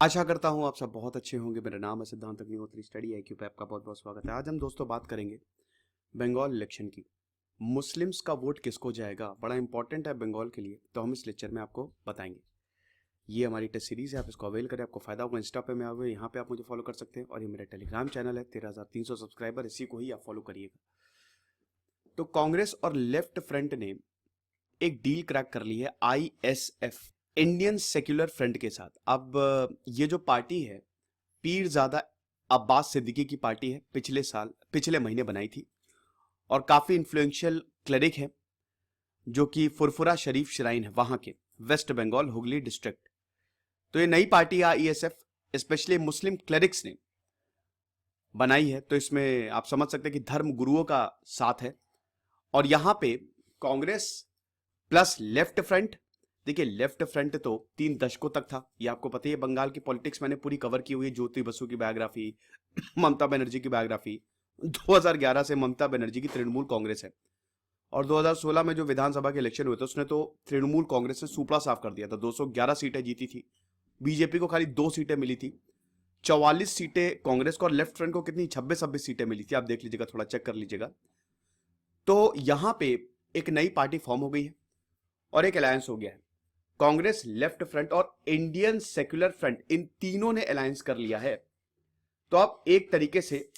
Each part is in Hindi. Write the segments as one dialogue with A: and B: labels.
A: आशा करता हूँ आप सब बहुत अच्छे होंगे। मेरा नाम है सिद्धांत अग्निहोत्री, स्टडी IQ पे आपका बहुत बहुत स्वागत है। आज हम दोस्तों बात करेंगे बंगाल इलेक्शन की। मुस्लिम्स का वोट किसको जाएगा, बड़ा इंपॉर्टेंट है बंगाल के लिए, तो हम इस लेक्चर में आपको बताएंगे। ये हमारी टेस्ट सीरीज है, आप इसको अवेल करें, आपको फायदा होगा। इंस्टा पे मैं आ गए, यहाँ पे आप मुझे फॉलो कर सकते हैं, और ये मेरा टेलीग्राम चैनल है, 13,300 सब्सक्राइबर, इसी को ही आप फॉलो करिएगा। तो कांग्रेस और लेफ्ट फ्रंट ने एक डील क्रैक कर ली है ISF, इंडियन सेक्युलर फ्रंट के साथ। अब ये जो पार्टी है पीरजादा अब्बास सिद्दीकी की पार्टी है, पिछले महीने बनाई थी, और काफी इन्फ्लुएंशियल क्लरिक है जो कि फुरफुरा शरीफ श्राइन है वहां के, वेस्ट बंगाल हुगली डिस्ट्रिक्ट। तो ये नई पार्टी है ISF, स्पेशली मुस्लिम क्लरिक्स ने बनाई है। तो इसमें आप समझ सकते हैं कि धर्म गुरुओं का साथ है। और यहां पे कांग्रेस प्लस लेफ्ट फ्रंट, देखिए लेफ्ट फ्रंट तो 3 दशकों तक था, ये आपको पता ही है। बंगाल की पॉलिटिक्स मैंने पूरी कवर की हुई है, ज्योति बसु की बायोग्राफी, ममता बनर्जी की बायोग्राफी। 2011 से ममता बनर्जी की तृणमूल कांग्रेस है, और 2016 में जो विधानसभा के इलेक्शन हुए थे उसने तो तृणमूल कांग्रेस ने सुपड़ा साफ कर दिया था। 211 सीटें जीती थी, बीजेपी को खाली 2 सीटें मिली थी। 44 सीटें कांग्रेस को, और लेफ्ट फ्रंट को कितनी 26-26 सीटें मिली थी, आप देख लीजिएगा, थोड़ा चेक कर लीजिएगा। तो यहां पे एक नई पार्टी फॉर्म हो गई है और एक अलायंस हो गया है। कांग्रेस, लेफ्ट फ्रंट और इंडियन सेक्युलर फ्रंट, इन तीनों ने अलायंस कर लिया है। तो अब एक तरीके से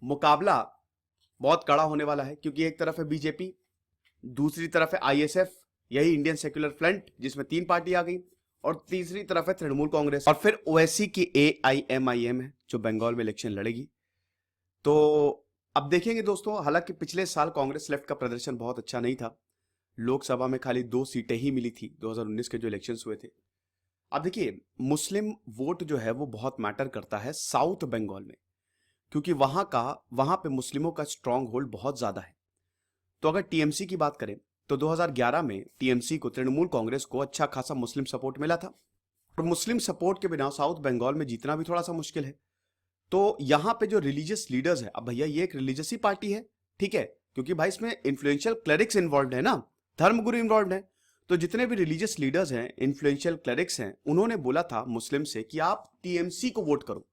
A: मुकाबला बहुत कड़ा होने वाला है, क्योंकि एक तरफ है बीजेपी, दूसरी तरफ है ISF, यही इंडियन सेक्युलर फ्रंट जिसमें 3 पार्टी आ गई, और तीसरी तरफ है तृणमूल कांग्रेस, और फिर OSC की AIMIM है जो बंगाल में इलेक्शन लड़ेगी। तो अब देखेंगे दोस्तों, हालांकि पिछले साल कांग्रेस लेफ्ट का प्रदर्शन बहुत अच्छा नहीं था, लोकसभा में खाली 2 सीटें ही मिली थी 2019 के जो इलेक्शंस हुए थे। अब देखिए, मुस्लिम वोट जो है वो बहुत मैटर करता है साउथ बंगाल में, क्योंकि वहां पे मुस्लिमों का स्ट्रांग होल्ड बहुत ज्यादा है। तो अगर TMC की बात करें तो 2011 में TMC को, तृणमूल कांग्रेस को, अच्छा खासा मुस्लिम सपोर्ट मिला था, और मुस्लिम सपोर्ट के बिना साउथ बंगाल में जीतना भी थोड़ा सा मुश्किल है। तो यहां पे जो रिलीजियस लीडर्स है, अब भैया ये एक रिलीजियस ही पार्टी है, ठीक है, क्योंकि भाई इसमें इन्फ्लुएंशियल क्लरिक्स इन्वॉल्व है ना, धर्मगुरु इन्वॉल्व है। तो जितने भी रिलीजियस लीडर्स हैं, इन्फ्लुएंशियल क्लरिक्स हैं, उन्होंने बोला था मुस्लिम से कि आप TMC को वोट करो,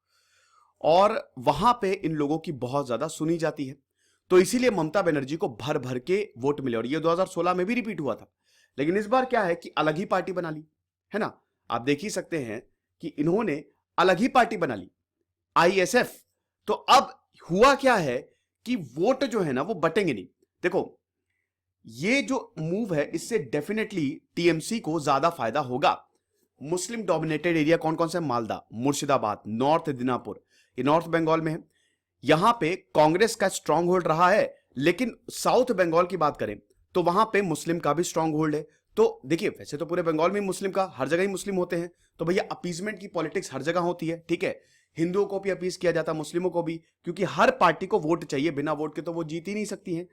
A: और वहां पे इन लोगों की बहुत ज्यादा सुनी जाती है। तो इसीलिए ममता बनर्जी को भर भर के वोट मिले, और ये 2016 में भी रिपीट हुआ था। लेकिन इस बार क्या है कि अलग ही पार्टी बना ली है ना, आप देख ही सकते हैं कि इन्होंने अलग ही पार्टी बना ली, ISF। तो अब हुआ क्या है कि वोट जो है ना वो बटेंगे नहीं। देखो, ये जो मूव है इससे डेफिनेटली TMC को ज्यादा फायदा होगा। मुस्लिम डोमिनेटेड एरिया कौन कौन से, मालदा, मुर्शिदाबाद, नॉर्थ दिनापुर, ये नॉर्थ बंगाल में है। यहां पे कांग्रेस का स्ट्रांग होल्ड रहा है, लेकिन साउथ बंगाल की बात करें तो वहां पे मुस्लिम का भी स्ट्रांग होल्ड है। तो देखिए, वैसे तो पूरे बंगाल में मुस्लिम का, हर जगह ही मुस्लिम होते हैं, तो भैया अपीजमेंट की पॉलिटिक्स हर जगह होती है, ठीक है। हिंदुओं को भी अपीज किया जाता, मुस्लिमों को भी, क्योंकि हर पार्टी को वोट चाहिए, बिना वोट के तो वो जीत ही नहीं सकती हैं।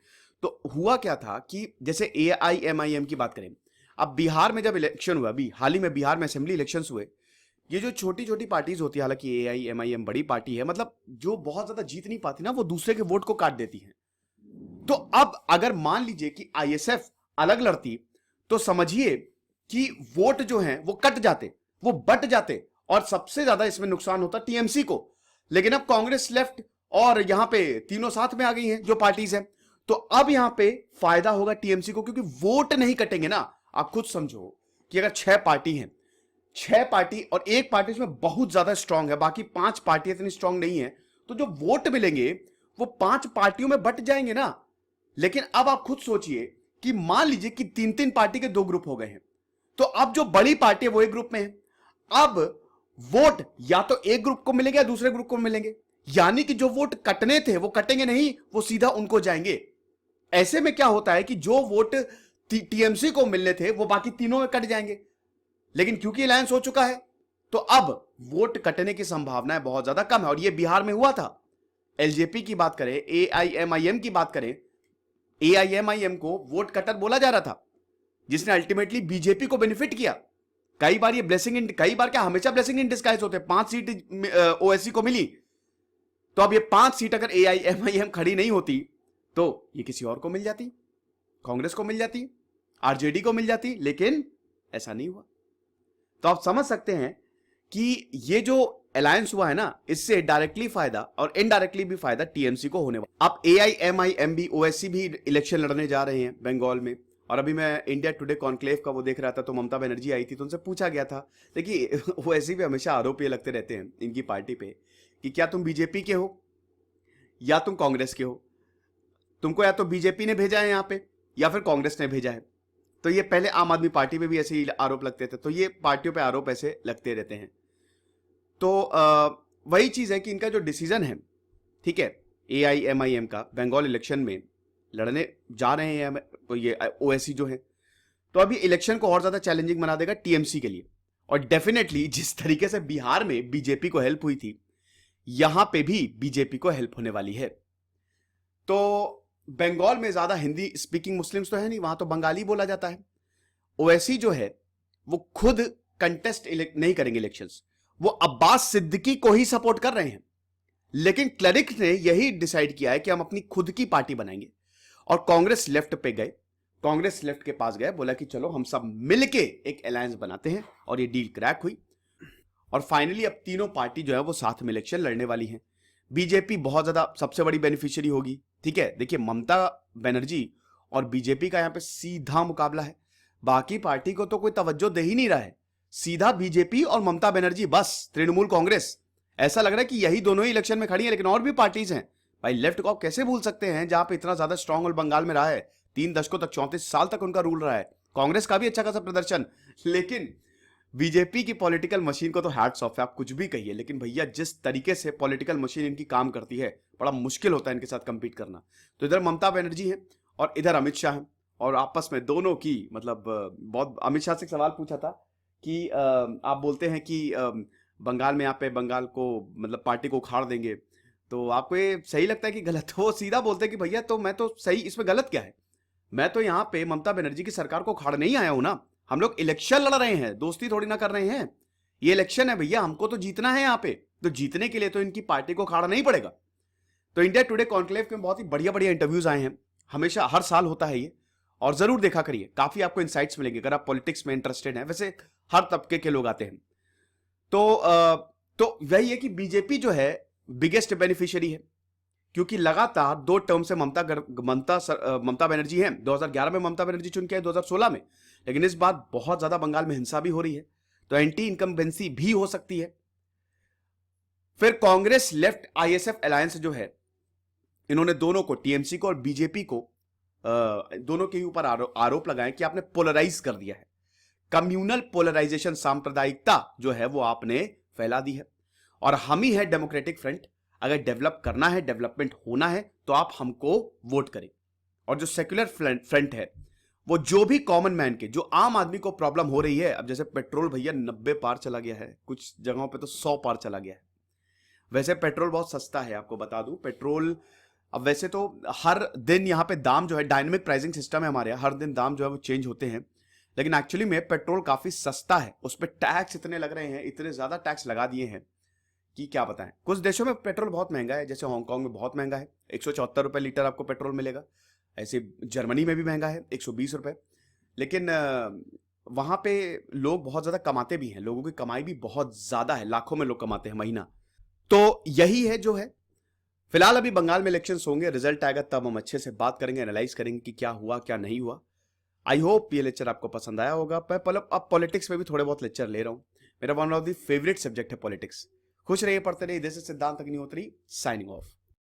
A: तो हुआ क्या था कि जैसे AIMIM की बात करें, अब बिहार में जब इलेक्शन हुआ, अभी हाल ही में बिहार में असेंबली इलेक्शंस हुए, ये जो छोटी छोटी पार्टीज होती है, हालांकि AIMIM बड़ी पार्टी है, मतलब जो बहुत ज्यादा जीत नहीं पाती ना, वो दूसरे के वोट को काट देती है। तो अब अगर मान लीजिए कि ISF अलग लड़ती, तो समझिए कि वोट जो हैं वो कट जाते, वो बट जाते, और सबसे ज्यादा इसमें नुकसान होता TMC को। लेकिन अब कांग्रेस, लेफ्ट और यहां पे तीनों साथ में आ गई हैं जो पार्टीज हैं, तो अब यहां पे फायदा होगा TMC को, क्योंकि वोट नहीं कटेंगे ना। आप खुद समझो कि अगर 6 पार्टी हैं, 6 पार्टी और एक पार्टी इसमें बहुत ज्यादा स्ट्रांग है, बाकी 5 पार्टी इतनी स्ट्रांग नहीं है, तो जो वोट मिलेंगे वो 5 पार्टियों में बट जाएंगे ना। लेकिन अब आप खुद सोचिए कि मान लीजिए कि 3-3 पार्टी के 2 ग्रुप हो गए हैं, तो अब जो बड़ी पार्टी है वो एक ग्रुप में है। अब वोट या तो एक ग्रुप को मिलेंगे या दूसरे ग्रुप को मिलेंगे, यानी कि जो वोट कटने थे वो कटेंगे नहीं, वो सीधा उनको जाएंगे। ऐसे में क्या होता है कि जो वोट TMC को मिलने थे वो बाकी तीनों में कट जाएंगे। लेकिन क्योंकि अलायंस हो चुका है, तो अब वोट कटने की संभावनाएं बहुत ज्यादा कम है, और यह बिहार में हुआ था। LJP की बात करें, AIMIM की बात करें, AIMIM को वोट कटर बोला जा रहा था, जिसने अल्टीमेटली बीजेपी को बेनिफिट किया। कई बार ये ब्लेसिंग इन, कई बार क्या, हमेशा ब्लेसिंग इन डिस्गाइज होते हैं। 5 सीट OSC को मिली, तो अब ये 5 सीट अगर AIMIM खड़ी नहीं होती तो ये किसी और को मिल जाती, कांग्रेस को मिल जाती, RJD को मिल जाती, लेकिन ऐसा नहीं हुआ। तो आप समझ सकते हैं कि ये जो अलायंस हुआ है ना, इससे डायरेक्टली फायदा और इनडायरेक्टली भी फायदा टीएमसी को होने वाला। अब एआईएमआईएम ओवैसी भी इलेक्शन लड़ने जा रहे हैं बंगाल में। और अभी मैं इंडिया टुडे कॉन्क्लेव का वो देख रहा था, तो ममता बनर्जी आई थी, तो उनसे पूछा गया था, देखिए ओवैसी भी हमेशा आरोप ये लगते रहते हैं इनकी पार्टी पे कि क्या तुम बीजेपी के हो या तुम कांग्रेस के हो, तुमको या तो बीजेपी ने भेजा है यहाँ पे या फिर कांग्रेस ने भेजा है। तो ये पहले आम आदमी पार्टी पे भी ऐसे ही आरोप लगते थे, तो ये पार्टियों पे आरोप ऐसे लगते रहते हैं। तो वही चीज है कि इनका जो डिसीजन है, ठीक है, एआईएमआईएम का बंगाल इलेक्शन में लड़ने जा रहे हैं, तो ये ओवैसी जो है, तो अभी इलेक्शन को और ज्यादा चैलेंजिंग बना देगा टीएमसी के लिए। और डेफिनेटली जिस तरीके से बिहार में बीजेपी को हेल्प हुई थी, यहां पे भी बीजेपी को हेल्प होने वाली है। तो बंगाल में ज्यादा हिंदी स्पीकिंग मुस्लिम्स तो है नहीं, वहां तो बंगाली बोला जाता है। ओवैसी जो है वो खुद कंटेस्ट नहीं करेंगे इलेक्शंस, वो अब्बास सिद्दीकी को ही सपोर्ट कर रहे हैं। लेकिन क्लरिक ने यही डिसाइड किया है कि हम अपनी खुद की पार्टी बनाएंगे। और कांग्रेस लेफ्ट पे गए, कांग्रेस लेफ्ट के पास गए, बोला कि चलो हम सब मिलके एक अलायंस बनाते हैं, और ये डील क्रैक हुई। और फाइनली अब तीनों पार्टी जो है वो साथ में इलेक्शन लड़ने वाली हैं। बीजेपी बहुत ज्यादा सबसे बड़ी बेनिफिशियरी होगी, ठीक है। देखिए ममता बनर्जी और बीजेपी का यहां पे सीधा मुकाबला है, बाकी पार्टी को तो कोई तवज्जो दे ही नहीं रहा है, सीधा बीजेपी और ममता बनर्जी, बस तृणमूल कांग्रेस। ऐसा लग रहा है कि यही दोनों ही इलेक्शन में खड़ी है, लेकिन और भी पार्टीज हैं। भाई लेफ्ट को आप कैसे भूल सकते हैं, जहां पे इतना ज्यादा स्ट्रांग होल्ड बंगाल में रहा है, 3 दशकों तक, 34 साल तक उनका रूल रहा है। कांग्रेस का भी अच्छा खासा प्रदर्शन, लेकिन बीजेपी की पॉलिटिकल मशीन को तो हैट्स ऑफ है, आप कुछ भी कहिए, लेकिन भैया जिस तरीके से पॉलिटिकल मशीन इनकी काम करती है, बड़ा मुश्किल होता है इनके साथ कंपीट करना। तो इधर ममता बनर्जी है और इधर अमित शाह है, और आपस में दोनों की मतलब बहुत, अमित शाह से एक सवाल पूछा था कि आप बोलते हैं कि बंगाल में यहाँ पे बंगाल को मतलब पार्टी को उखाड़ देंगे, तो आपको ये सही लगता है कि गलत? वो सीधा बोलते हैं कि भैया तो मैं तो सही, इसमें गलत क्या है, मैं तो यहाँ पे ममता बनर्जी की सरकार को उखाड़ नहीं आया हूं ना, हम लोग इलेक्शन लड़ रहे हैं, दोस्ती थोड़ी ना कर रहे हैं। ये इलेक्शन है भैया, हमको तो जीतना है यहाँ पे, तो जीतने के लिए तो इनकी पार्टी को उखाड़ा नहीं पड़ेगा। तो इंडिया टुडे कॉन्क्लेव में बहुत ही बढ़िया बढ़िया इंटरव्यूज आए हैं, हमेशा हर साल होता है ये, और जरूर देखा करिए, काफी आपको इंसाइट्स मिलेंगे अगर आप पॉलिटिक्स में इंटरेस्टेड हैं। वैसे हर तबके के लोग आते हैं। तो वही है कि बीजेपी जो है बिगेस्ट बेनिफिशियरी है, क्योंकि लगातार 2 टर्म से ममता बनर्जी हैं। 2011 में ममता बनर्जी चुन के आए, 2016 में, लेकिन इस बार बहुत ज्यादा बंगाल में हिंसा भी हो रही है, तो एंटी इनकम्बेंसी भी हो सकती है। फिर कांग्रेस लेफ्ट आईएसएफ अलायंस जो है, इन्होंने दोनों को, टीएमसी को और बीजेपी को, दोनों के ऊपर आरोप लगाए कि आपने पोलराइज कर दिया है, कम्युनल पोलराइजेशन, सांप्रदायिकता जो है वो आपने फैला दी है, और हम ही है डेमोक्रेटिक फ्रंट, अगर डेवलप करना है, डेवलपमेंट होना है, तो आप हमको वोट करें। और जो सेक्युलर फ्रंट है, वो जो भी कॉमन मैन के, जो आम आदमी को प्रॉब्लम हो रही है, अब जैसे पेट्रोल भैया 90 पार चला गया है, कुछ जगहों पे तो 100 पार चला गया है। वैसे पेट्रोल बहुत सस्ता है, आपको बता दूं, पेट्रोल अब वैसे तो हर दिन यहाँ पे दाम जो है, डायनेमिक प्राइसिंग सिस्टम है हमारे यहाँ, हर दिन दाम जो है वो चेंज होते हैं, लेकिन एक्चुअली में पेट्रोल काफी सस्ता है, उस पर टैक्स इतने लग रहे हैं, इतने ज्यादा टैक्स लगा दिए हैं कि क्या बताएं। कुछ देशों में पेट्रोल बहुत महंगा है, जैसे हांगकांग में बहुत महंगा है, 174 रुपए लीटर आपको पेट्रोल मिलेगा। ऐसे जर्मनी में भी महंगा है, 120 रुपए। लेकिन वहां पे लोग बहुत ज्यादा कमाते भी हैं, लोगों की कमाई भी बहुत ज्यादा है, लाखों में लोग कमाते हैं महीना। तो यही है जो है। फिलहाल अभी बंगाल में इलेक्शंस होंगे, रिजल्ट आएगा तब हम अच्छे से बात करेंगे, एनालाइज करेंगे कि क्या हुआ क्या नहीं हुआ। आई होप ये लेक्चर आपको पसंद आया होगा। अब पॉलिटिक्स में भी थोड़े बहुत लेक्चर ले रहा हूं, मेरा one of the favourite subject है पॉलिटिक्स। खुश रहिए, पढ़ते रहिए। दिस इज सिद्धांत अग्निहोत्री, साइनिंग ऑफ।